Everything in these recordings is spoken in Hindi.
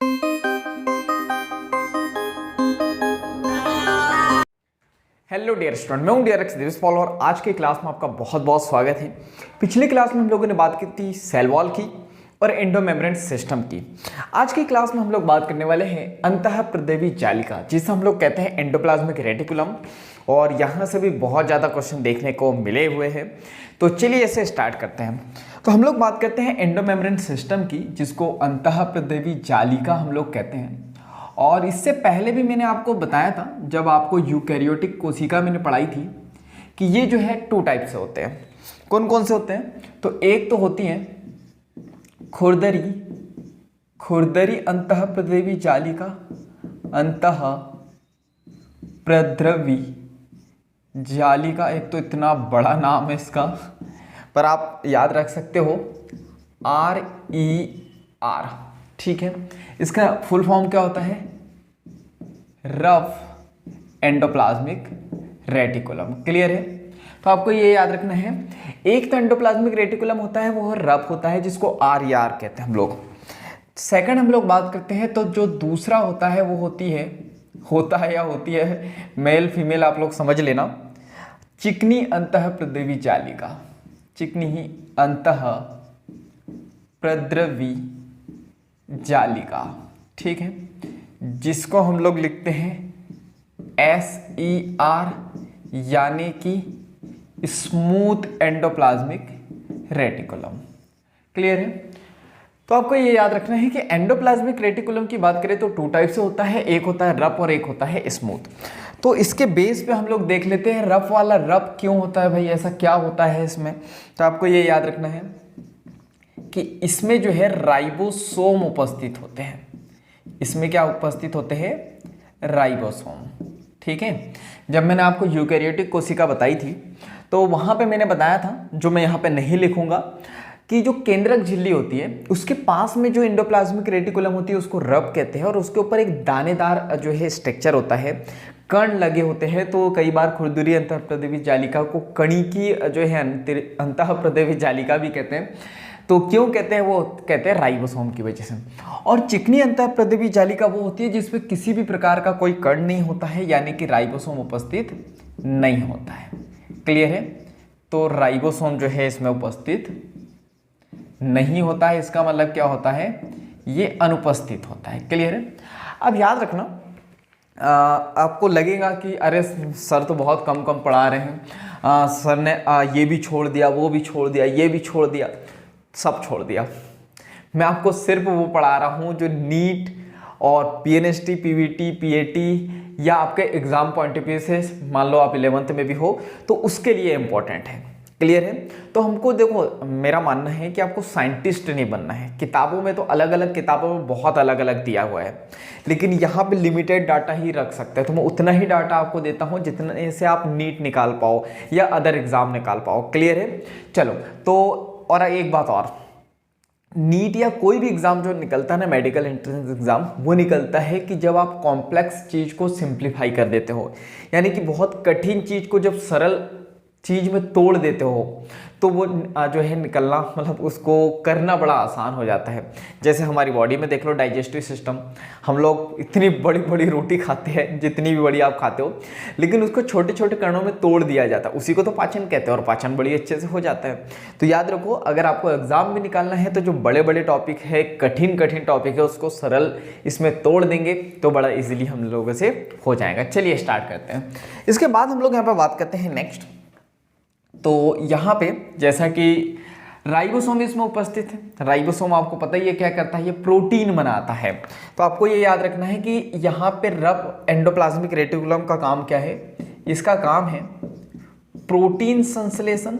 हेलो डियर स्टूडेंट, मैं हूं डियर एक्स पॉल और आज की क्लास में आपका बहुत बहुत स्वागत है। पिछली क्लास में हम लोगों ने बात की थी सेल वॉल की और एंडोमेम्ब्रेन सिस्टम की। आज की क्लास में हम लोग बात करने वाले हैं अंतःप्रदेवी जालिका, जिसे हम लोग कहते हैं एंडोप्लाज्मिक रेटिकुलम, और यहाँ से भी बहुत ज़्यादा क्वेश्चन देखने को मिले हुए हैं। तो चलिए इसे स्टार्ट करते हैं। तो हम लोग बात करते हैं एंडोमेम्ब्रेन सिस्टम की, जिसको अंतःप्रदेवी जालिका हम लोग कहते हैं। और इससे पहले भी मैंने आपको बताया था, जब आपको यूकैरियोटिक कोशिका मैंने पढ़ाई थी, कि ये जो है 2 टाइप से होते हैं। कौन कौन से होते हैं? तो एक तो होती है खुरदरी अंतःप्रदेवी जालिका, अंतःप्रद्रवी जालिका। एक तो इतना बड़ा नाम है इसका, पर आप याद रख सकते हो RER, ठीक है। इसका फुल फॉर्म क्या होता है? Rough endoplasmic reticulum. क्लियर है? तो आपको ये याद रखना है, एक तो एंडोप्लाज्मिक रेटिकुलम होता है, वो रफ होता है, जिसको RER कहते हैं हम लोग। सेकंड हम लोग बात करते हैं, तो जो दूसरा होता है वो होती है मेल फीमेल आप लोग समझ लेना, चिकनी अंतःप्रदेवी जालिका, चिकनी अंतःप्रद्रवी जालिका, ठीक है, जिसको हम लोग लिखते हैं SER, यानी कि स्मूथ एंडोप्लाज्मिक रेटिकुलम। क्लियर है? तो आपको ये याद रखना है कि एंडोप्लाज्मिक रेटिकुलम की बात करें तो 2 टाइप से होता है, एक होता है रफ और एक होता है स्मूथ। तो इसके बेस पे हम लोग देख लेते हैं, रफ वाला रफ क्यों होता है भाई, ऐसा क्या होता है इसमें? तो आपको ये याद रखना है कि इसमें जो है राइबोसोम उपस्थित होते हैं। इसमें क्या उपस्थित होते हैं? राइबोसोम, ठीक है। जब मैंने आपको यूकैरियोटिक कोशिका बताई थी, तो वहां पे मैंने बताया था, जो मैं यहाँ पे नहीं लिखूंगा, कि जो केंद्रक झिल्ली होती है उसके पास में जो एंडोप्लाज्मिक रेटिकुलम होती है उसको रब कहते हैं, और उसके ऊपर एक दानेदार जो है स्ट्रक्चर होता है, कण लगे होते हैं। तो कई बार खुरदरी अंतःप्रदेवी जालिका को कणी की जो है अंतःप्रदेवी जालिका भी कहते हैं। तो क्यों कहते हैं? वो कहते हैं राइबोसोम की वजह से। और चिकनी अंतःप्रदेवी जालिका वो होती है जिसमें किसी भी प्रकार का कोई कण नहीं होता है, यानी कि राइबोसोम उपस्थित नहीं होता है। क्लियर है? तो राइबोसोम जो है इसमें उपस्थित नहीं होता है, इसका मतलब क्या होता है? ये अनुपस्थित होता है। क्लियर है? अब याद रखना, आपको लगेगा कि अरे सर तो बहुत कम पढ़ा रहे हैं, सर ने ये भी छोड़ दिया, वो भी छोड़ दिया, ये भी छोड़ दिया, सब छोड़ दिया। मैं आपको सिर्फ वो पढ़ा रहा हूँ जो नीट और PNST, PVT, PAT या आपके एग्जाम पॉइंट ऑफ व्यू से, मान लो आप 11th में भी हो, तो उसके लिए इंपॉर्टेंट है। क्लियर है? तो हमको देखो, मेरा मानना है कि आपको साइंटिस्ट नहीं बनना है। किताबों में तो अलग अलग किताबों में बहुत अलग अलग दिया हुआ है, लेकिन यहाँ पे लिमिटेड डाटा ही रख सकते हैं। तो मैं उतना ही डाटा आपको देता हूँ जितने से आप नीट निकाल पाओ या अदर एग्जाम निकाल पाओ। क्लियर है? चलो, तो और एक बात और, नीट या कोई भी एग्जाम जो निकलता है ना, मेडिकल एंट्रेंस एग्जाम, वो निकलता है कि जब आप कॉम्प्लेक्स चीज को सिंप्लीफाई कर देते हो, यानी कि बहुत कठिन चीज को जब सरल चीज में तोड़ देते हो, तो वो जो है निकलना, मतलब उसको करना बड़ा आसान हो जाता है। जैसे हमारी बॉडी में देख लो, डाइजेस्टिव सिस्टम, हम लोग इतनी बड़ी बड़ी रोटी खाते हैं, जितनी भी बड़ी आप खाते हो, लेकिन उसको छोटे छोटे कणों में तोड़ दिया जाता है, उसी को तो पाचन कहते हैं, और पाचन बड़ी अच्छे से हो जाता है। तो याद रखो, अगर आपको एग्जाम में निकालना है तो जो बड़े बड़े टॉपिक है, कठिन टॉपिक है, उसको सरल इसमें तोड़ देंगे तो बड़ा इजीली हम लोगों से हो जाएगा। चलिए स्टार्ट करते हैं। इसके बाद हम लोग यहाँ पर बात करते हैं नेक्स्ट। तो यहाँ पे जैसा कि राइबोसोम इसमें उपस्थित है, राइबोसोम आपको पता ही है क्या करता है, ये प्रोटीन बनाता है। तो आपको ये याद रखना है कि यहाँ पे रफ एंडोप्लाज्मिक रेटिकुलम का काम क्या है? इसका काम है प्रोटीन संश्लेषण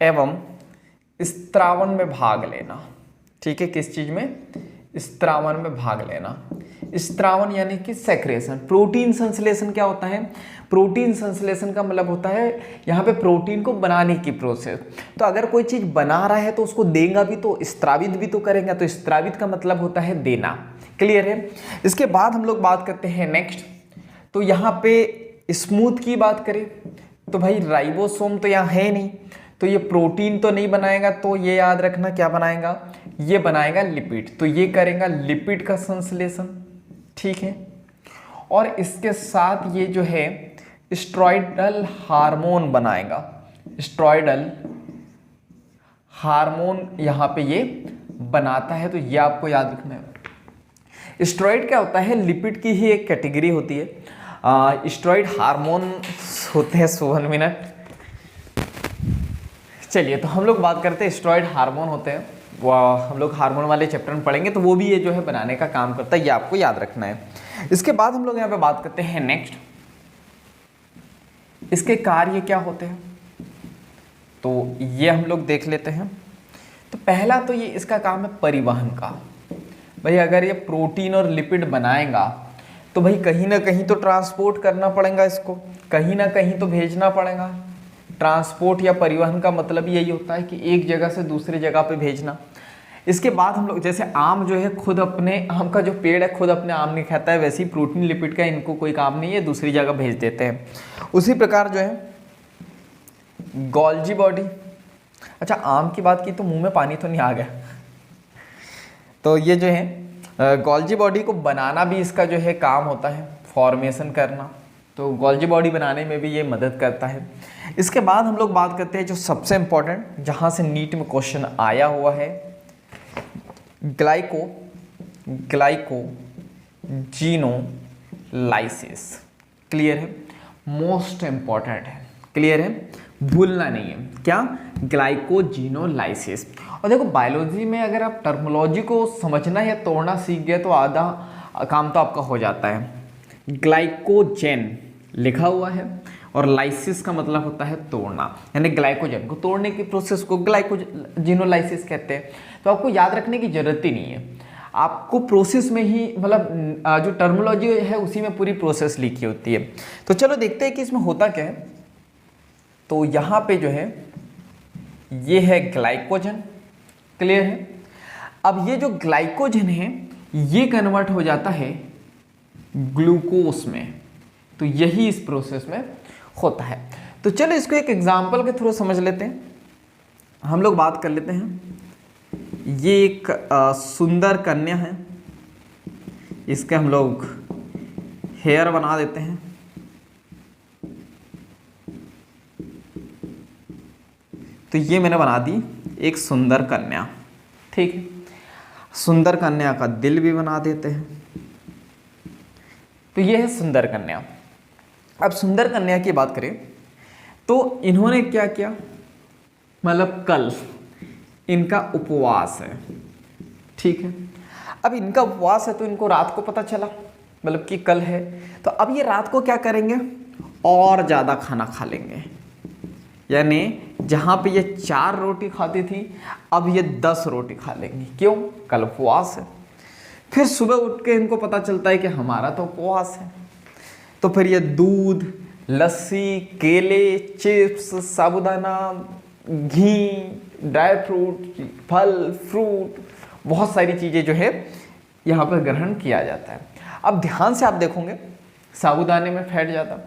एवं स्त्रावन में भाग लेना। ठीक है? किस चीज में? स्त्रावन में भाग लेना। स्त्रावन यानी कि सेक्रेशन। प्रोटीन संश्लेषण क्या होता है? प्रोटीन संश्लेषण का मतलब होता है यहाँ पे प्रोटीन को बनाने की प्रोसेस। तो अगर कोई चीज बना रहा है तो उसको देगा भी तो स्त्रावित भी तो करेगा, तो स्त्रावित का मतलब होता है देना। क्लियर है? इसके बाद हम लोग बात करते हैं नेक्स्ट। तो यहाँ पे स्मूथ की बात करें तो भाई राइबोसोम तो यहाँ है नहीं, तो ये प्रोटीन तो नहीं बनाएगा, तो ये याद रखना क्या बनाएगा, ये बनाएगा लिपिड, तो ये करेगा लिपिड का संश्लेषण, ठीक है। और इसके साथ ये जो है स्टेरॉयडल हार्मोन बनाएगा, स्टेरॉयडल हार्मोन यहाँ पे ये बनाता है, तो ये आपको याद रखना है। स्टेरॉयड क्या होता है, लिपिड की ही एक कैटेगरी होती है। स्टेरॉयड हार्मोन होते हैं 1 मिनट। चलिए तो हम लोग बात करते हैं स्टेरॉयड हार्मोन होते हैं, वो हम लोग हार्मोन वाले चैप्टर में पढ़ेंगे, तो वो भी ये जो है बनाने का काम करता है, ये आपको याद रखना है। इसके बाद हम लोग यहाँ पे बात करते हैं नेक्स्ट, इसके कार्य क्या होते हैं, तो ये हम लोग देख लेते हैं। तो पहला तो ये इसका काम है परिवहन का। भाई अगर ये प्रोटीन और लिपिड बनाएगा तो भाई कहीं ना कहीं तो ट्रांसपोर्ट करना पड़ेगा, इसको कहीं ना कहीं तो भेजना पड़ेगा। ट्रांसपोर्ट या परिवहन का मतलब यही होता है कि एक जगह से दूसरी जगह पे भेजना। इसके बाद हम लोग जैसे आम जो है खुद अपने, आम का जो पेड़ है खुद अपने आम नहीं खाता है, वैसे ही प्रोटीन लिपिड का इनको कोई काम नहीं है, दूसरी जगह भेज देते हैं। उसी प्रकार जो है गोल्जी बॉडी, अच्छा आम की बात की तो मुंह में पानी तो नहीं आ गया, तो ये जो है गोल्जी बॉडी को बनाना भी इसका जो है काम होता है, फॉर्मेशन करना, तो गोल्जी बॉडी बनाने में भी ये मदद करता है। इसके बाद हम लोग बात करते हैं जो सबसे इम्पोर्टेंट, जहाँ से नीट में क्वेश्चन आया हुआ है, ग्लाइकोजीनोलाइसिस। क्लियर है, मोस्ट इम्पॉर्टेंट है, क्लियर है, भूलना नहीं है, क्या, ग्लाइकोजीनोलाइसिस। और देखो बायोलॉजी में अगर आप टर्मोलॉजी को समझना या तोड़ना सीख गए तो आधा काम तो आपका हो जाता है। ग्लाइकोजेन लिखा हुआ है और लाइसिस का मतलब होता है तोड़ना, यानी ग्लाइकोजन को तोड़ने की प्रोसेस को ग्लाइकोजीनोलाइसिस कहते हैं। तो आपको याद रखने की जरूरत ही नहीं है, आपको प्रोसेस में ही, मतलब जो टर्मिनोलॉजी है उसी में पूरी प्रोसेस लिखी होती है। तो चलो देखते हैं कि इसमें होता क्या है। तो यहाँ पे जो है ये है ग्लाइकोजन, क्लियर है। अब ये जो ग्लाइकोजन है ये कन्वर्ट हो जाता है ग्लूकोज में, तो यही इस प्रोसेस में होता है। तो चलो इसको एक एग्जांपल के थ्रू समझ लेते हैं। हम लोग बात कर लेते हैं, ये एक सुंदर कन्या है, इसके हम लोग हेयर बना देते हैं। तो ये मैंने बना दी एक सुंदर कन्या, ठीक है। सुंदर कन्या का दिल भी बना देते हैं। तो ये है सुंदर कन्या। अब सुंदर कन्या की बात करें तो इन्होंने क्या किया, मतलब कल इनका उपवास है, ठीक है। अब इनका उपवास है तो इनको रात को पता चला, मतलब कि कल है, तो अब ये रात को क्या करेंगे, और ज़्यादा खाना खा लेंगे। यानी जहाँ पे ये 4 रोटी खाती थी अब ये 10 रोटी खा लेंगी, क्यों, कल उपवास है। फिर सुबह उठ के इनको पता चलता है कि हमारा तो उपवास है, तो फिर ये दूध, लस्सी, केले, चिप्स, साबूदाना, घी, ड्राई फ्रूट, फल फ्रूट, बहुत सारी चीज़ें जो है यहाँ पर ग्रहण किया जाता है। अब ध्यान से आप देखोगे, साबूदाने में फैट ज़्यादा,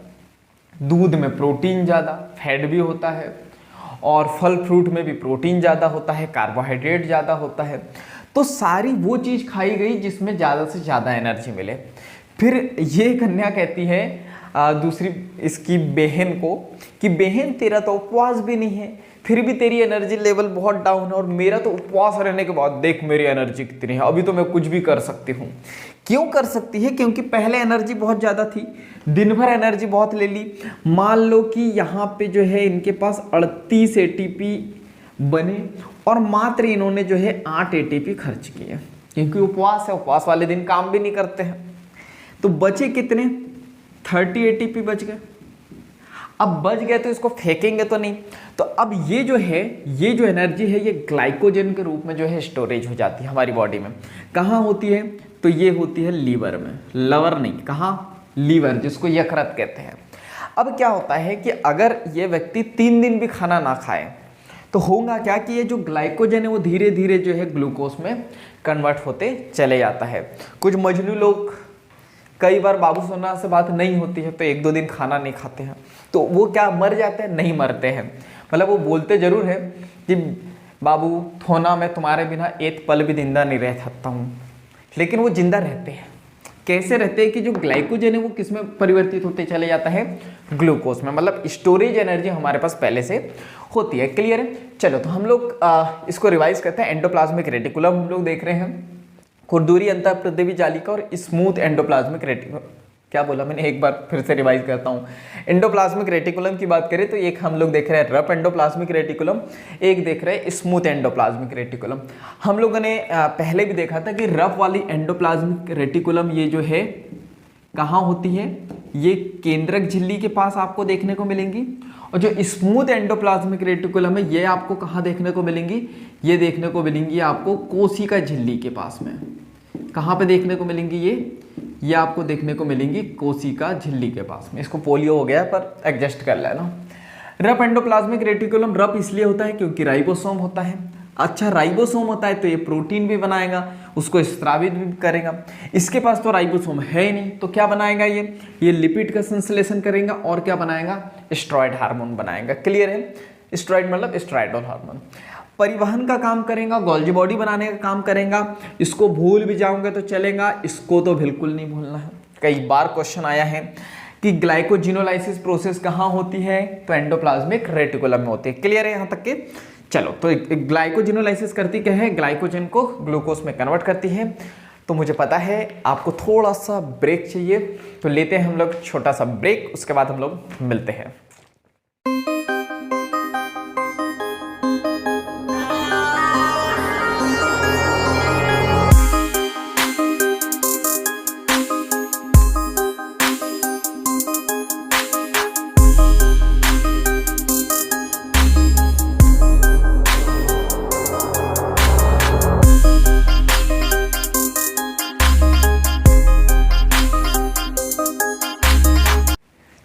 दूध में प्रोटीन ज़्यादा, फैट भी होता है, और फल फ्रूट में भी प्रोटीन ज़्यादा होता है, कार्बोहाइड्रेट ज़्यादा होता है। तो सारी वो चीज़ खाई गई जिसमें ज़्यादा से ज़्यादा एनर्जी मिले। फिर ये कन्या कहती है दूसरी इसकी बहन को कि बहन तेरा तो उपवास भी नहीं है, फिर भी तेरी एनर्जी लेवल बहुत डाउन है, और मेरा तो उपवास रहने के बाद देख मेरी एनर्जी कितनी है, अभी तो मैं कुछ भी कर सकती हूँ। क्यों कर सकती है, क्योंकि पहले एनर्जी बहुत ज़्यादा थी, दिन भर एनर्जी बहुत ले ली। मान लो कि यहाँ पे जो है इनके पास 38 ATP बने और मात्र इन्होंने जो है 8 ATP खर्च किए, क्योंकि उपवास है, उपवास वाले दिन काम भी नहीं करते हैं। तो बचे कितने, 30 ATP बच गए। अब बच गए तो इसको फेंकेंगे तो नहीं, तो अब ये जो है, ये जो एनर्जी है ये ग्लाइकोजन के रूप में जो है स्टोरेज हो जाती है हमारी बॉडी में। कहाँ होती है, तो ये होती है लीवर में, लवर नहीं, कहाँ, लीवर, जिसको यकृत कहते हैं। अब क्या होता है कि अगर ये व्यक्ति 3 दिन भी खाना ना खाए तो होगा क्या कि ये जो ग्लाइकोजन है वो धीरे धीरे जो है ग्लूकोज में कन्वर्ट होते चले जाता है। कुछ मजनू लोग, कई बार बाबू सोना से बात नहीं होती है तो 1-2 दिन खाना नहीं खाते हैं, तो वो क्या मर जाते हैं, नहीं मरते हैं। मतलब वो बोलते जरूर है कि बाबू थोना मैं तुम्हारे बिना एक पल भी जिंदा नहीं रह सकता हूँ, लेकिन वो जिंदा रहते हैं। कैसे रहते हैं कि जो ग्लाइकोजन है वो किस में परिवर्तित होते चले जाता है, ग्लूकोज में, मतलब स्टोरेज एनर्जी हमारे पास पहले से होती है। क्लियर है। चलो तो हम लोग इसको रिवाइज करते हैं। एंडोप्लाज्मिक रेटिकुलम हम लोग देख रहे हैं, खुरदुरी अंतःप्रदेवी जालिका और स्मूथ एंडोप्लाज्मिक रेटिकुलम, क्या बोला मैंने, एक बार फिर से रिवाइज करता हूँ। एंडोप्लाज्मिक रेटिकुलम की बात करें तो एक हम लोग देख रहे हैं रफ एंडोप्लाज्मिक रेटिकुलम, एक देख रहे हैं स्मूथ एंडोप्लाज्मिक रेटिकुलम। हम लोगों ने पहले भी देखा था कि रफ वाली एंडोप्लाज्मिक रेटिकुलम ये जो है कहाँ होती है, ये केंद्रक झिल्ली के पास आपको देखने को मिलेंगी, और जो स्मूथ एंडोप्लाज्मिक रेटिकुलम है ये आपको कहाँ देखने को मिलेंगी, ये देखने को मिलेंगी आपको कोशिका झिल्ली के पास में। कहाँ पे देखने को मिलेंगी ये आपको देखने को मिलेंगी कोशिका झिल्ली के पास में। इसको पोलियो हो गया पर एडजस्ट कर लेना। रफ एंडोप्लाज्मिक रेटिकुलम रफ इसलिए होता है क्योंकि राइबोसोम होता है। अच्छा, राइबोसोम होता है तो ये प्रोटीन भी बनाएगा, उसको स्रावित भी करेगा। इसके पास तो राइबोसोम है ही नहीं, तो क्या बनाएगा ये लिपिड का संश्लेषण करेगा और क्या बनाएगा, स्टेरॉयड हार्मोन बनाएगा। क्लियर है। स्टेरॉयड मतलब स्टेरॉयडल हार्मोन। परिवहन का काम करेगा, गोल्जी बॉडी बनाने का काम करेगा। इसको भूल भी जाऊंगा तो चलेगा, इसको तो बिल्कुल नहीं भूलना है। कई बार क्वेश्चन आया है कि ग्लाइकोजिनोलाइसिस प्रोसेस कहाँ होती है, तो एंडोप्लाज्मिक रेटिकुलम में होती है। क्लियर है यहाँ तक के। चलो तो ग्लाइकोजिनोलाइसिस करती क्या है, ग्लाइकोजन को ग्लूकोज में कन्वर्ट करती है। तो मुझे पता है आपको थोड़ा सा ब्रेक चाहिए, तो लेते हैं हम लोग छोटा सा ब्रेक, उसके बाद हम लोग मिलते हैं।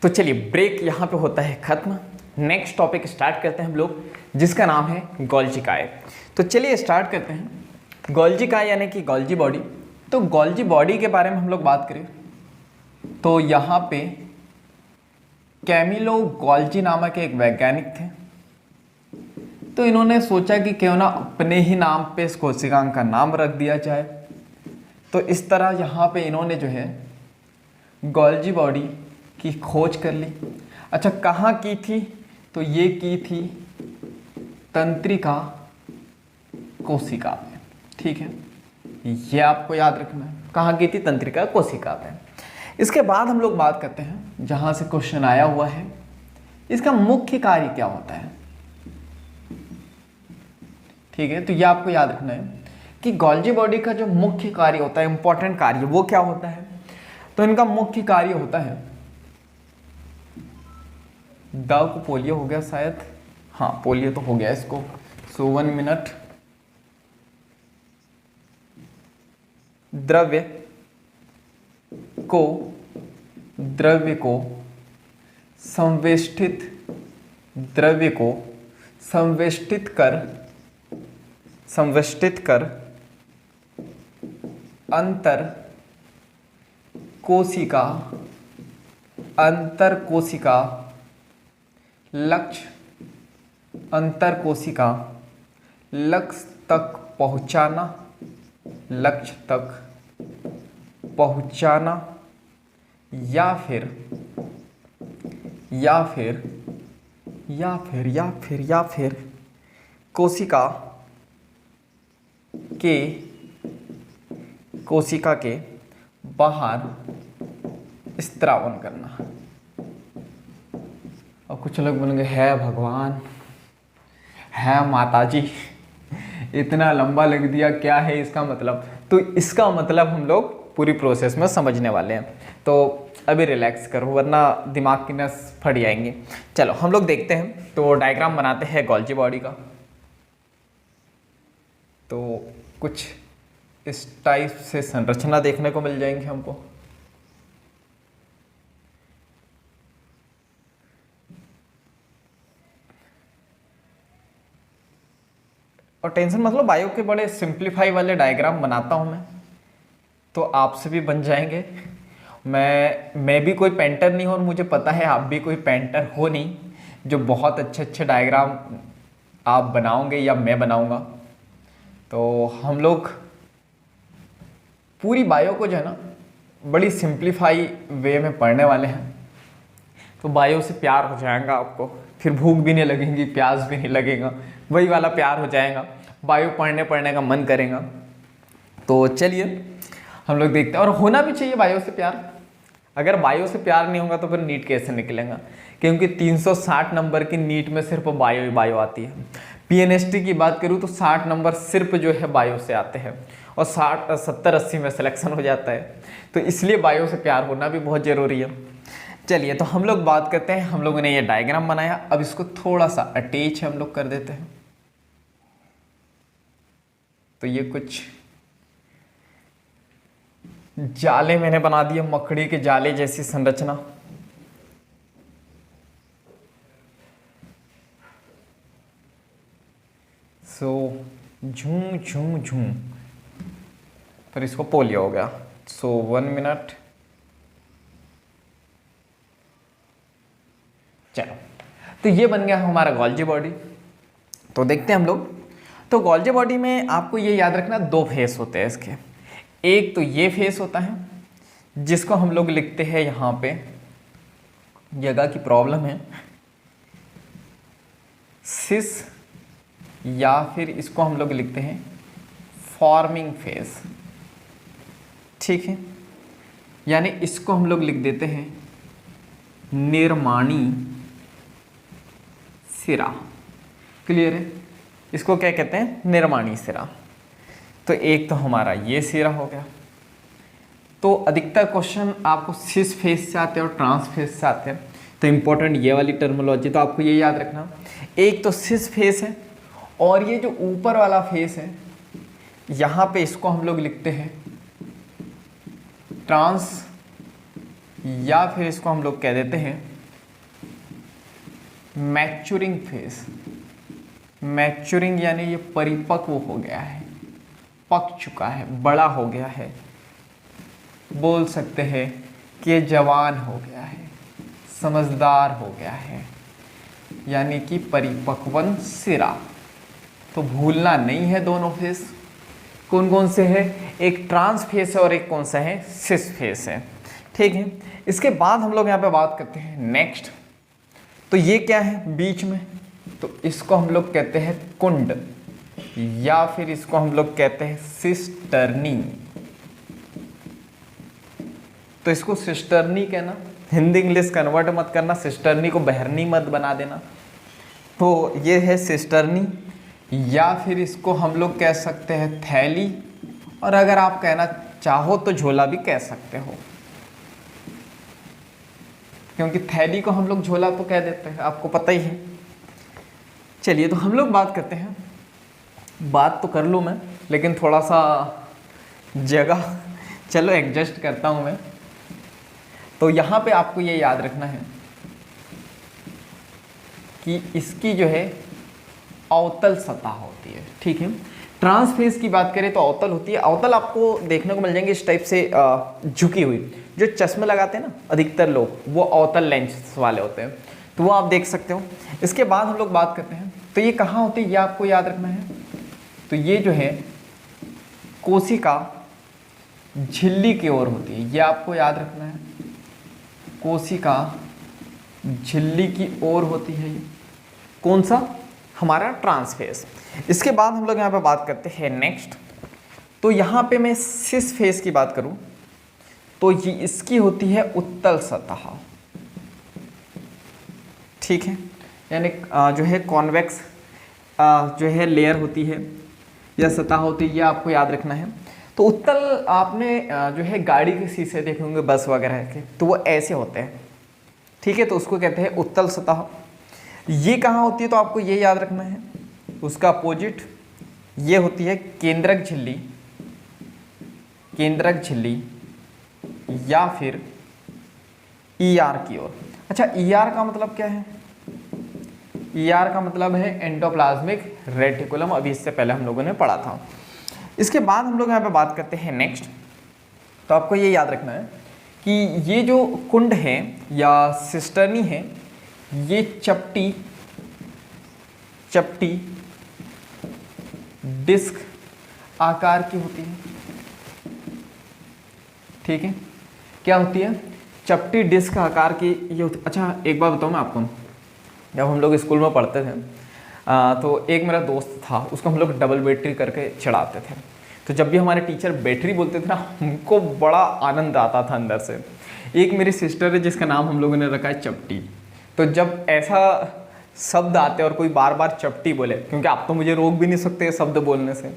तो चलिए ब्रेक यहाँ पे होता है खत्म। नेक्स्ट टॉपिक स्टार्ट करते हैं हम लोग, जिसका नाम है गोल्जी काय। तो चलिए स्टार्ट करते हैं। गोल्जी काय यानी कि गोल्जी बॉडी। तो गोल्जी बॉडी के बारे में हम लोग बात करें तो यहाँ पे कैमिलो गोल्जी नामक एक वैज्ञानिक थे। तो इन्होंने सोचा कि क्यों ना अपने ही नाम पे इस कोशिकांग का नाम रख दिया जाए। तो इस तरह यहाँ पे इन्होंने जो है गोल्जी बॉडी की खोज कर ली। अच्छा, कहाँ की थी, तो ये की थी तंत्रिका कोशिका में। ठीक है, ये आपको याद रखना है, कहाँ की थी, तंत्रिका कोशिका में। इसके बाद हम लोग बात करते हैं, जहाँ से क्वेश्चन आया हुआ है, इसका मुख्य कार्य क्या होता है। ठीक है, तो ये आपको याद रखना है कि गोल्जी बॉडी का जो मुख्य कार्य होता है, इंपॉर्टेंट कार्य, वो क्या होता है। तो इनका मुख्य कार्य होता है, दाव को पोलियो हो गया शायद, हाँ पोलियो तो हो गया इसको। सो 1 मिनट। द्रव्य को संवेष्टित कर अंतर कोशिका लक्ष्य तक पहुंचाना या फिर कोशिका के बाहर स्त्रावन करना। और कुछ लोग बोलेंगे है भगवान, है माताजी, इतना लंबा लिख दिया, क्या है इसका मतलब। तो इसका मतलब हम लोग पूरी प्रोसेस में समझने वाले हैं। तो अभी रिलैक्स करो वरना दिमाग की नस फट जाएंगे। चलो हम लोग देखते हैं। तो डायग्राम बनाते हैं गोल्जी बॉडी का। तो कुछ इस टाइप से संरचना देखने को मिल जाएंगे हमको। और टेंशन मतलब बायो के बड़े सिंप्लीफाई वाले डायग्राम बनाता हूँ मैं, तो आपसे भी बन जाएंगे। मैं भी कोई पेंटर नहीं हूँ और मुझे पता है आप भी कोई पेंटर हो नहीं, जो बहुत अच्छे अच्छे डायग्राम आप बनाओगे या मैं बनाऊंगा। तो हम लोग पूरी बायो को जो है ना बड़ी सिंप्लीफाई वे में पढ़ने वाले हैं। तो बायो से प्यार हो जाएगा आपको, फिर भूख भी नहीं लगेगी, प्यास भी नहीं लगेगा, वही वाला प्यार हो जाएगा, बायो पढ़ने का मन करेगा। तो चलिए हम लोग देखते हैं, और होना भी चाहिए बायो से प्यार। अगर बायो से प्यार नहीं होगा तो फिर नीट कैसे निकलेगा, क्योंकि 360 नंबर की नीट में सिर्फ बायो ही बायो आती है। पीएनएसटी की बात करूँ तो 60 नंबर सिर्फ जो है बायो से आते हैं, और 70-80 में सिलेक्शन हो जाता है। तो इसलिए बायो से प्यार होना भी बहुत ज़रूरी है। चलिए तो हम लोग बात करते हैं, हम लोगों ने ये डायग्राम बनाया, अब इसको थोड़ा सा अटैच हम लोग कर देते हैं। तो ये कुछ जाले मैंने बना दिए, मकड़ी के जाले जैसी संरचना। सो झूम झूम झूम, पर इसको पोलियो हो गया। सो 1 मिनट। चलो, तो ये बन गया हमारा गोल्जी बॉडी। तो देखते हैं हम लोग। तो गोल्जी बॉडी में आपको ये याद रखना 2 फेस होते हैं इसके। एक तो ये फेस होता है जिसको हम लोग लिखते हैं, यहाँ पे जगह की प्रॉब्लम है, सिस, या फिर इसको हम लोग लिखते हैं फॉर्मिंग फेस। ठीक है, यानी इसको हम लोग लिख देते हैं निर्माणी सिरा। क्लियर है? इसको क्या कहते हैं? निर्माणी सिरा। तो एक तो हमारा ये सिरा हो गया। तो अधिकतर क्वेश्चन आपको सिस फेस से आते हैं और ट्रांस फेस से आते हैं, तो इंपॉर्टेंट ये वाली टर्मिनोलॉजी तो आपको ये याद रखना। एक तो सिस फेस है, और ये जो ऊपर वाला फेस है यहाँ पे इसको हम लोग लिखते हैं ट्रांस, या फिर इसको हम लोग कह देते हैं मैच्योरिंग फेस। मैच्योरिंग यानी ये परिपक्व हो गया है, पक चुका है, बड़ा हो गया है, बोल सकते हैं कि ये जवान हो गया है, समझदार हो गया है, यानी कि परिपक्वन सिरा। तो भूलना नहीं है दोनों फेस। कौन कौन से है? एक ट्रांस फेस है और एक कौन सा है? सिस फेस है। ठीक है, इसके बाद हम लोग यहाँ पे बात करते हैं नेक्स्ट। तो ये क्या है बीच में? तो इसको हम लोग कहते हैं कुंड, या फिर इसको हम लोग कहते हैं सिस्टर्नी। तो इसको सिस्टर्नी कहना, हिंदी इंग्लिश कन्वर्ट मत करना, सिस्टर्नी को बहरनी मत बना देना। तो ये है सिस्टर्नी, या फिर इसको हम लोग कह सकते हैं थैली, और अगर आप कहना चाहो तो झोला भी कह सकते हो, क्योंकि थैली को हम लोग झोला तो कह देते हैं, आपको पता ही है। चलिए तो हम लोग बात करते हैं। बात तो कर लूँ मैं, लेकिन थोड़ा सा जगह चलो एडजस्ट करता हूँ मैं। तो यहाँ पे आपको ये याद रखना है कि इसकी जो है अवतल सतह होती है। ठीक है, ट्रांस फेस की बात करें तो अवतल होती है। अवतल आपको देखने को मिल जाएंगे इस टाइप से झुकी हुई। जो चश्मे लगाते हैं ना अधिकतर लोग, वो अवतल लेंस वाले होते हैं, तो वो आप देख सकते हो। इसके बाद हम लोग बात करते हैं, तो ये कहाँ होती है ये आपको याद रखना है। तो ये जो है कोशिका झिल्ली की ओर होती है, ये आपको याद रखना है। कोशिका झिल्ली की ओर होती है ये। कौन सा? हमारा ट्रांस फेस। इसके बाद हम लोग यहाँ पे बात करते हैं नेक्स्ट। तो यहाँ पे मैं सिस फेस की बात करूँ तो ये इसकी होती है उत्तल सतह। ठीक है, यानी जो है कॉन्वेक्स जो है लेयर होती है या सतह होती है, ये आपको याद रखना है। तो उत्तल आपने जो है गाड़ी के शीशे देखे होंगे बस वगैरह के, तो वो ऐसे होते हैं। ठीक है, तो उसको कहते हैं उत्तल सतह। ये कहाँ होती है तो आपको ये याद रखना है। उसका अपोजिट ये होती है केंद्रक झिल्ली, केंद्रक झिल्ली या फिर ईआर की ओर। अच्छा, ईआर का मतलब क्या है? ईआर का मतलब है एंडोप्लाज्मिक रेटिकुलम। अभी इससे पहले हम लोगों ने पढ़ा था। इसके बाद हम लोग यहाँ पे बात करते हैं नेक्स्ट। तो आपको ये याद रखना है कि ये जो कुंड है या सिस्टर्नी है, ये चपटी डिस्क आकार की होती है। ठीक है, क्या होती है? चपटी डिस्क आकार की ये होती। अच्छा एक बात बताऊँ मैं आपको, जब हम लोग स्कूल में पढ़ते थे तो एक मेरा दोस्त था, उसको हम लोग डबल बैटरी करके चढ़ाते थे। तो जब भी हमारे टीचर बैटरी बोलते थे ना, हमको बड़ा आनंद आता था अंदर से। एक मेरी सिस्टर है जिसका नाम हम लोगों ने रखा है चपटी। तो जब ऐसा शब्द आते और कोई बार बार चपटी बोले, क्योंकि आप तो मुझे रोक भी नहीं सकते शब्द बोलने से,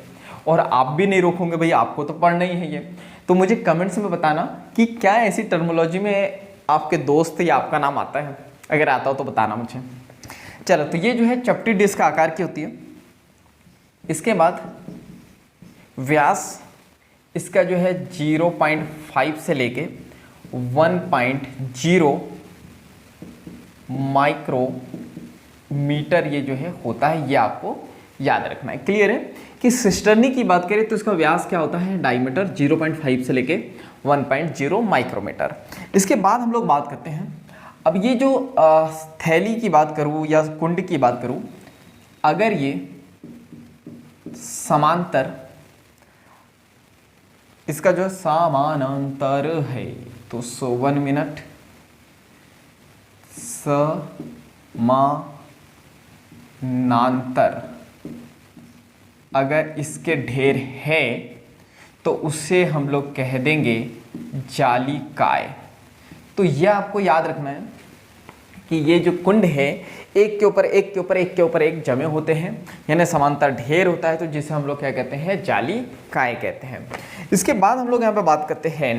और आप भी नहीं रोकोगे भैया, आपको तो पढ़ना ही है ये। तो मुझे कमेंट्स में बताना कि क्या ऐसी टर्मिनोलॉजी में आपके दोस्त या आपका नाम आता है, अगर आता हो तो बताना मुझे। चलो, तो ये जो है चपटी डिस्क आकार की होती है। इसके बाद व्यास इसका जो है 0.5 से लेके 1.0 माइक्रोमीटर ये जो है होता है, ये आपको याद रखना है। क्लियर है? कि सिस्टर्नी की बात करें तो इसका व्यास क्या होता है, डायमीटर 0.5 से लेके 1.0 माइक्रोमीटर। इसके बाद हम लोग बात करते हैं, अब ये जो थैली की बात करूँ या कुंड की बात करूँ, अगर ये समांतर, इसका जो समानांतर है, तो 1 मिनट, समानांतर अगर इसके ढेर है तो उसे हम लोग कह देंगे जालिकाय। तो यह आपको याद रखना है कि ये जो कुंड है एक के ऊपर एक के ऊपर एक के ऊपर एक जमे होते हैं, यानी समांतर ढेर होता है, तो जिसे हम लोग क्या कहते हैं, जालिकाय कहते हैं। इसके बाद हम लोग यहाँ पे बात करते हैं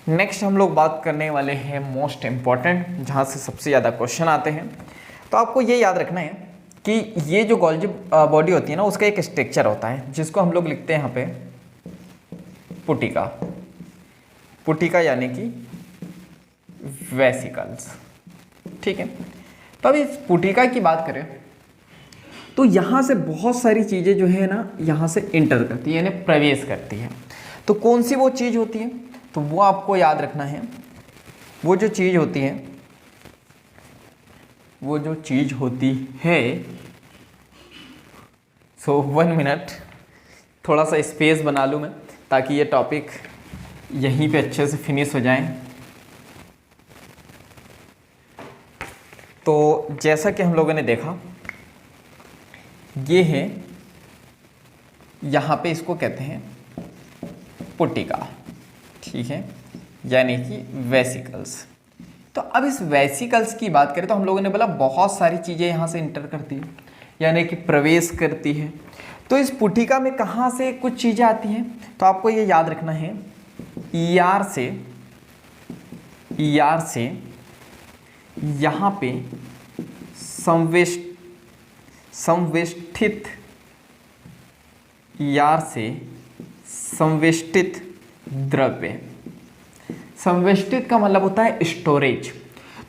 नेक्स्ट हम लोग बात करने वाले हैं मोस्ट इम्पॉर्टेंट, जहाँ से सबसे ज़्यादा क्वेश्चन आते हैं। तो आपको ये याद रखना है कि ये जो गोल्जी बॉडी होती है ना, उसका एक स्ट्रक्चर होता है जिसको हम लोग लिखते हैं यहाँ पे पुटिका यानी कि वेसिकल्स। ठीक है, तो अब इस पुटिका की बात करें तो यहाँ से बहुत सारी चीज़ें जो है ना, यहाँ से इंटर करती है, यानी प्रवेश करती है। तो कौन सी वो चीज़ होती है, तो वो आपको याद रखना है। वो जो चीज़ होती है, सो 1 मिनट, थोड़ा सा स्पेस बना लूँ मैं ताकि ये टॉपिक यहीं पे अच्छे से फिनिश हो जाए। तो जैसा कि हम लोगों ने देखा, ये है, यहाँ पे इसको कहते हैं पुटिका। ठीक है, यानी कि वेसिकल्स। तो अब इस वेसिकल्स की बात करें तो हम लोगों ने बोला बहुत सारी चीज़ें यहाँ से इंटर करती है, यानी कि प्रवेश करती है। तो इस पुटिका में कहाँ से कुछ चीज़ें आती हैं, तो आपको ये याद रखना है, ईआर से यहाँ पे संवेष्टित, ईआर से संवेष्टित द्रव्य। संवेष्टित का मतलब होता है स्टोरेज।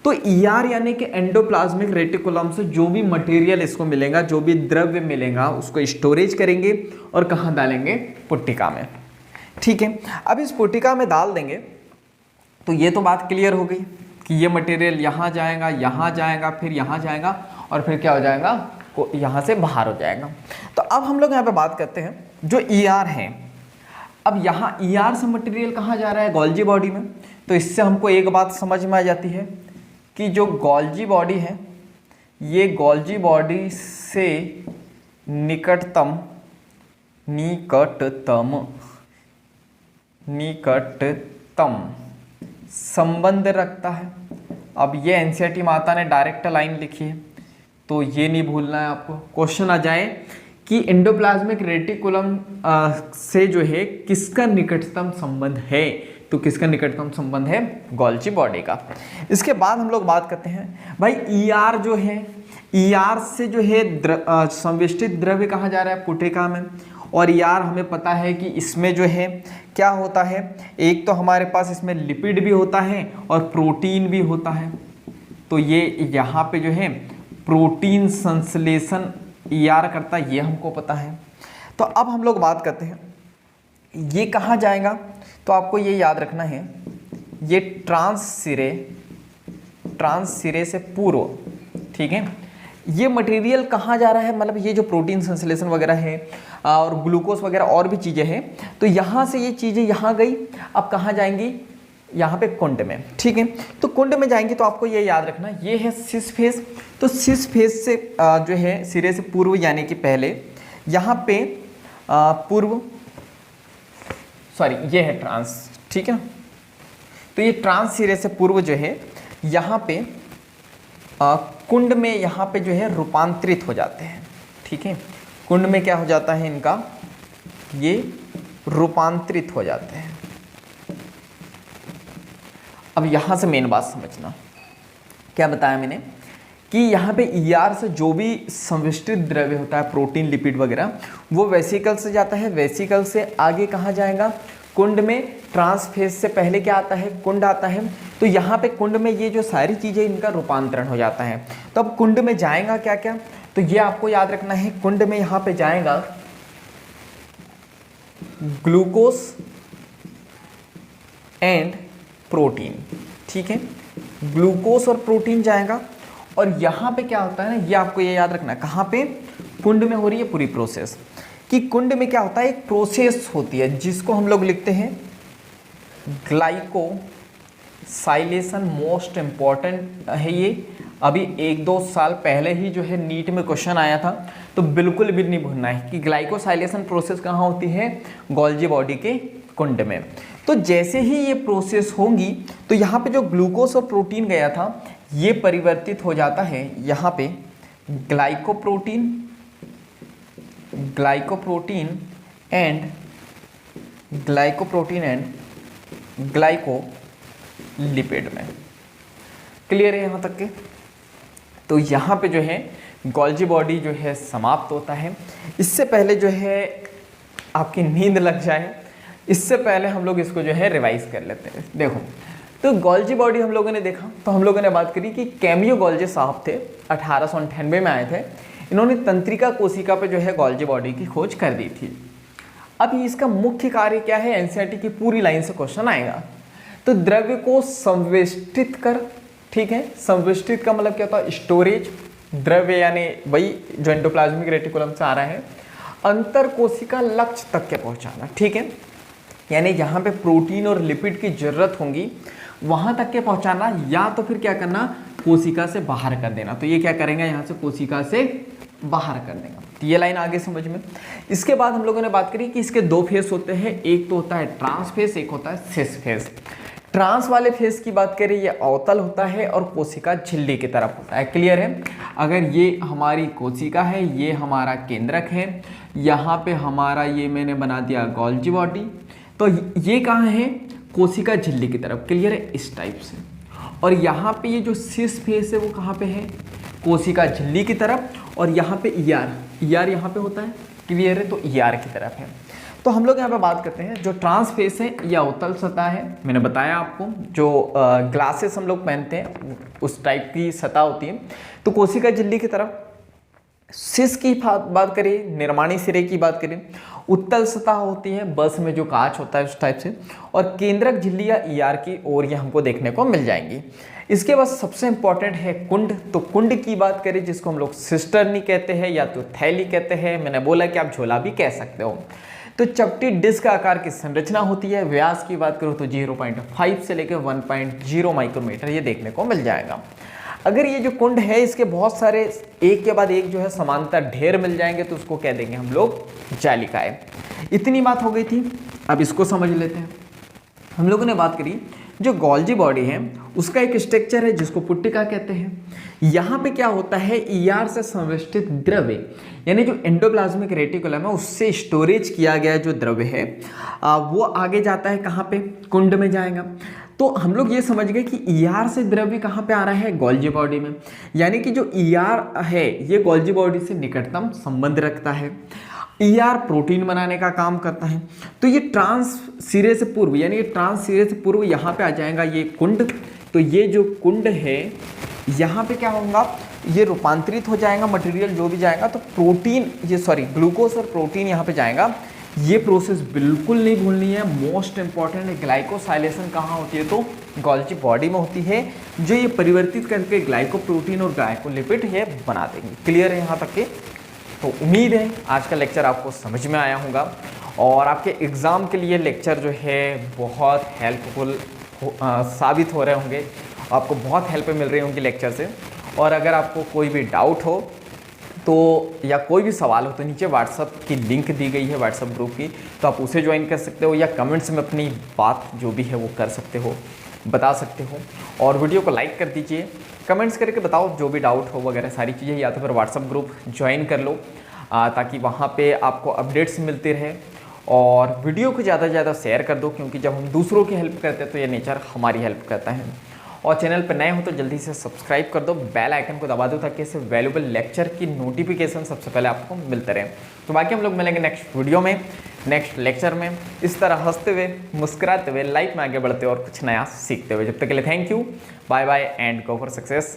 तो ईआर यानी कि एंडोप्लाज्मिक रेटिकुलम से जो भी मटेरियल इसको मिलेगा, जो भी द्रव्य मिलेगा, उसको स्टोरेज करेंगे और कहाँ डालेंगे, पुटिका में। ठीक है, अब इस पुटिका में डाल देंगे तो ये तो बात क्लियर हो गई कि ये मटेरियल यहाँ जाएगा, फिर यहाँ जाएगा और फिर क्या हो जाएगा, यहाँ से बाहर हो जाएगा। तो अब हम लोग यहाँ पे बात करते हैं जो ईआर है। अब यहाँ ईआर से मटेरियल कहाँ जा रहा है, गोल्जी बॉडी में। तो इससे हमको एक बात समझ में आ जाती है कि जो गोल्जी बॉडी है, ये गोल्जी बॉडी से निकटतम संबंध रखता है। अब ये एनसीईआरटी माता ने डायरेक्ट लाइन लिखी है, तो ये नहीं भूलना है आपको। क्वेश्चन आ जाए कि एंडोप्लाज्मिक रेटिकुलम से जो है किसका निकटतम संबंध है, तो किसका निकटतम संबंध है, गोल्जी बॉडी का। इसके बाद हम लोग बात करते हैं भाई ईआर जो है, ईआर से जो है संवेष्टित द्रव्य कहाँ जा रहा है, पुटिका में। और ईआर हमें पता है कि इसमें जो है क्या होता है, एक तो हमारे पास इसमें लिपिड भी होता है और प्रोटीन भी होता है। तो ये यहाँ पे जो है प्रोटीन संश्लेषण ईआर करता है, ये हमको पता है। तो अब हम लोग बात करते हैं ये कहाँ जाएगा, तो आपको ये याद रखना है, ये ट्रांस सिरे ट्रांस सिरे से पूर्व, ठीक है, ये मटेरियल कहाँ जा रहा है, मतलब ये जो प्रोटीन संश्लेषण वगैरह है और ग्लूकोज वगैरह और भी चीज़ें हैं, तो यहाँ से ये चीज़ें यहाँ गई, अब कहाँ जाएंगी, यहाँ पे कुंड में, ठीक है। तो कुंड में जाएंगे तो आपको ये याद रखना, ये है सिस फेस, तो सिस फेस से जो है सिरे से पूर्व यानी कि पहले, यहाँ पे पूर्व, सॉरी ये है ट्रांस, ठीक है। तो ये ट्रांस सिरे से पूर्व जो है यहाँ पे कुंड में यहाँ पे जो है रूपांतरित हो जाते हैं, ठीक है। कुंड में क्या हो जाता है इनका, ये रूपांतरित हो जाते हैं। अब यहाँ से मेन बात समझना, क्या बताया मैंने कि यहाँ पे ER से जो भी संविष्टित द्रव्य होता है, प्रोटीन लिपिड वगैरह, वो वेसिकल से जाता है, वेसिकल से आगे कहाँ जाएगा, कुंड में। ट्रांसफेज से पहले क्या आता है, कुंड आता है। तो यहाँ पे कुंड में ये जो सारी चीज़ें इनका रूपांतरण हो जाता है। तो अब कुंड में जाएगा क्या क्या, तो ये आपको याद रखना है, कुंड में यहाँ पे जाएगा ग्लूकोज एंड प्रोटीन, ठीक है, ग्लूकोज और प्रोटीन जाएगा। और यहाँ पे क्या होता है ना, ये आपको ये याद रखना, कहाँ पे, कुंड में हो रही है पूरी प्रोसेस, कि कुंड में क्या होता है, एक प्रोसेस होती है जिसको हम लोग लिखते हैं ग्लाइकोसाइलेशन। मोस्ट इंपॉर्टेंट है ये, अभी 1-2 साल पहले ही जो है नीट में क्वेश्चन आया था, तो बिल्कुल भी नहीं भूलना है कि ग्लाइकोसाइलेशन प्रोसेस कहाँ होती है, गोल्जी बॉडी के कुंड में। तो जैसे ही ये प्रोसेस होंगी तो यहाँ पे जो ग्लूकोज और प्रोटीन गया था ये परिवर्तित हो जाता है यहाँ पे ग्लाइकोप्रोटीन एंड ग्लाइकोलिपिड में। क्लियर है यहाँ तक के। तो यहाँ पे जो है गोल्जी बॉडी जो है समाप्त होता है। इससे पहले जो है आपकी नींद लग जाए, इससे पहले हम लोग इसको जो है रिवाइज कर लेते हैं। देखो, तो गोल्जी बॉडी हम लोगों ने देखा, तो हम लोगों ने बात करी कि कैमियो गोल्जी साहब थे, 1898 में आए थे। इन्होंने तंत्रिका कोशिका पे जो है गोल्जी बॉडी की खोज कर दी थी। अब इसका मुख्य कार्य क्या है, एनसीईआरटी की पूरी लाइन से क्वेश्चन आएगा। तो द्रव्य को संवेष्टित कर, ठीक है, संवेष्टित का मतलब क्या होता है, स्टोरेज, द्रव्य यानी वही जो एंडोप्लाज्मिक रेटिकुलम से आ रहा है, अंतर कोशिका लक्ष्य तक के पहुंचाना, ठीक है, यानी जहाँ पे प्रोटीन और लिपिड की जरूरत होंगी वहाँ तक के पहुँचाना, या तो फिर क्या करना, कोशिका से बाहर कर देना। तो ये क्या करेंगे, यहाँ से कोशिका से बाहर कर देगा। तो ये लाइन आगे समझ में। इसके बाद हम लोगों ने बात करी कि इसके 2 फेस होते हैं, एक तो होता है ट्रांस फेस, एक होता है सिस फेस। ट्रांस वाले फेस की बात करें, ये अवतल होता है और कोशिका झिल्ली की तरफ होता है। क्लियर है। अगर ये हमारी कोशिका है, ये हमारा केंद्रक है, यहाँ पे हमारा ये मैंने बना दिया गोल्जी बॉडी, तो ये कहाँ है, कोशिका झिल्ली की तरफ। क्लियर है, इस टाइप से। और यहाँ पे ये जो सिस फेस है वो कहाँ पे है, कोशिका झिल्ली की तरफ। और यहाँ पे ER यहाँ पे होता है। क्लियर है, तो ER की तरफ है। तो हम लोग यहाँ पे बात करते हैं, जो ट्रांस फेस है या अवतल सतह है, मैंने बताया आपको, जो ग्लासेस हम लोग पहनते हैं उस टाइप की सतह होती है। तो कोशिका झिल्ली की तरफ। सिस की बात करें, निर्माणी सिरे की बात करें, उत्तल सतह होती है, बस में जो कांच होता है उस टाइप से। और केंद्रक झिल्ली या ER की ओर ये हमको देखने को मिल जाएंगी। इसके बाद सबसे इंपॉर्टेंट है कुंड। तो कुंड की बात करें, जिसको हम लोग सिस्टर्नी कहते हैं या तो थैली कहते हैं, मैंने बोला कि आप झोला भी कह सकते हो। तो चपटी डिस्क आकार की संरचना होती है। व्यास की बात करूँ तो 0.5 से लेकर 1.0 माइक्रोमीटर ये देखने को मिल जाएगा। अगर ये जो कुंड है इसके बहुत सारे एक के बाद एक जो है समांतर ढेर मिल जाएंगे तो उसको कह देंगे हम लोग जालिकाएं। इतनी बात हो गई थी, अब इसको समझ लेते हैं। हम लोगों ने बात करी जो गोल्जी बॉडी है उसका एक स्ट्रक्चर है जिसको पुट्टिका कहते हैं। यहाँ पे क्या होता है, ER से संवेष्टित द्रव्य यानी जो एंडोप्लाज्मिक रेटिकुलम है उससे स्टोरेज किया गया जो द्रव्य है वो आगे जाता है, कहाँ पे, कुंड में जाएगा। तो हम लोग ये समझ गए कि ER से द्रव्य कहाँ पे आ रहा है, गोल्जी बॉडी में। यानी कि जो ER है ये गोल्जी बॉडी से निकटतम संबंध रखता है। ER प्रोटीन बनाने का काम करता है। तो ये ट्रांस सिरे से पूर्व यानी ये ट्रांस सिरे से पूर्व यहाँ पे आ जाएगा ये कुंड। तो ये जो कुंड है यहाँ पे क्या होगा, ये रूपांतरित हो जाएगा, मटेरियल जो भी जाएगा तो प्रोटीन, ये सॉरी ग्लूकोज और प्रोटीन यहाँ पे जाएगा। ये प्रोसेस बिल्कुल नहीं भूलनी है, मोस्ट इंपॉर्टेंट है। ग्लाइकोसाइलेशन कहाँ होती है? तो गोल्गी बॉडी में होती है, जो ये परिवर्तित करके ग्लाइकोप्रोटीन और ग्लाइकोलिपिड ये बना देंगे। क्लियर है यहाँ तक के? तो उम्मीद है आज का लेक्चर आपको समझ में आया होगा और आपके एग्ज़ाम के लिए लेक्चर जो है बहुत हेल्पफुल साबित हो रहे होंगे, आपको बहुत हेल्प मिल रही होंगी लेक्चर से। और अगर आपको कोई भी डाउट हो तो या कोई भी सवाल हो तो नीचे व्हाट्सअप की लिंक दी गई है व्हाट्सअप ग्रुप की, तो आप उसे ज्वाइन कर सकते हो या कमेंट्स में अपनी बात जो भी है वो कर सकते हो, बता सकते हो। और वीडियो को लाइक कर दीजिए, कमेंट्स करके बताओ जो भी डाउट हो वगैरह सारी चीज़ें, या तो फिर व्हाट्सअप ग्रुप ज्वाइन कर लो ताकि वहाँ पे आपको अपडेट्स मिलते रहे। और वीडियो को ज़्यादा से ज़्यादा शेयर कर दो, क्योंकि जब हम दूसरों की हेल्प करते हैं तो ये नेचर हमारी हेल्प करता है। और चैनल पर नए हो तो जल्दी से सब्सक्राइब कर दो, बेल आइकन को दबा दो ताकि ऐसे वैल्यूबल लेक्चर की नोटिफिकेशन सबसे पहले आपको मिलते रहे। तो बाकी हम लोग मिलेंगे नेक्स्ट वीडियो में, नेक्स्ट लेक्चर में, इस तरह हंसते हुए मुस्कुराते हुए लाइफ में आगे बढ़ते और कुछ नया सीखते हुए। जब तक के लिए thank you, bye bye and go for success.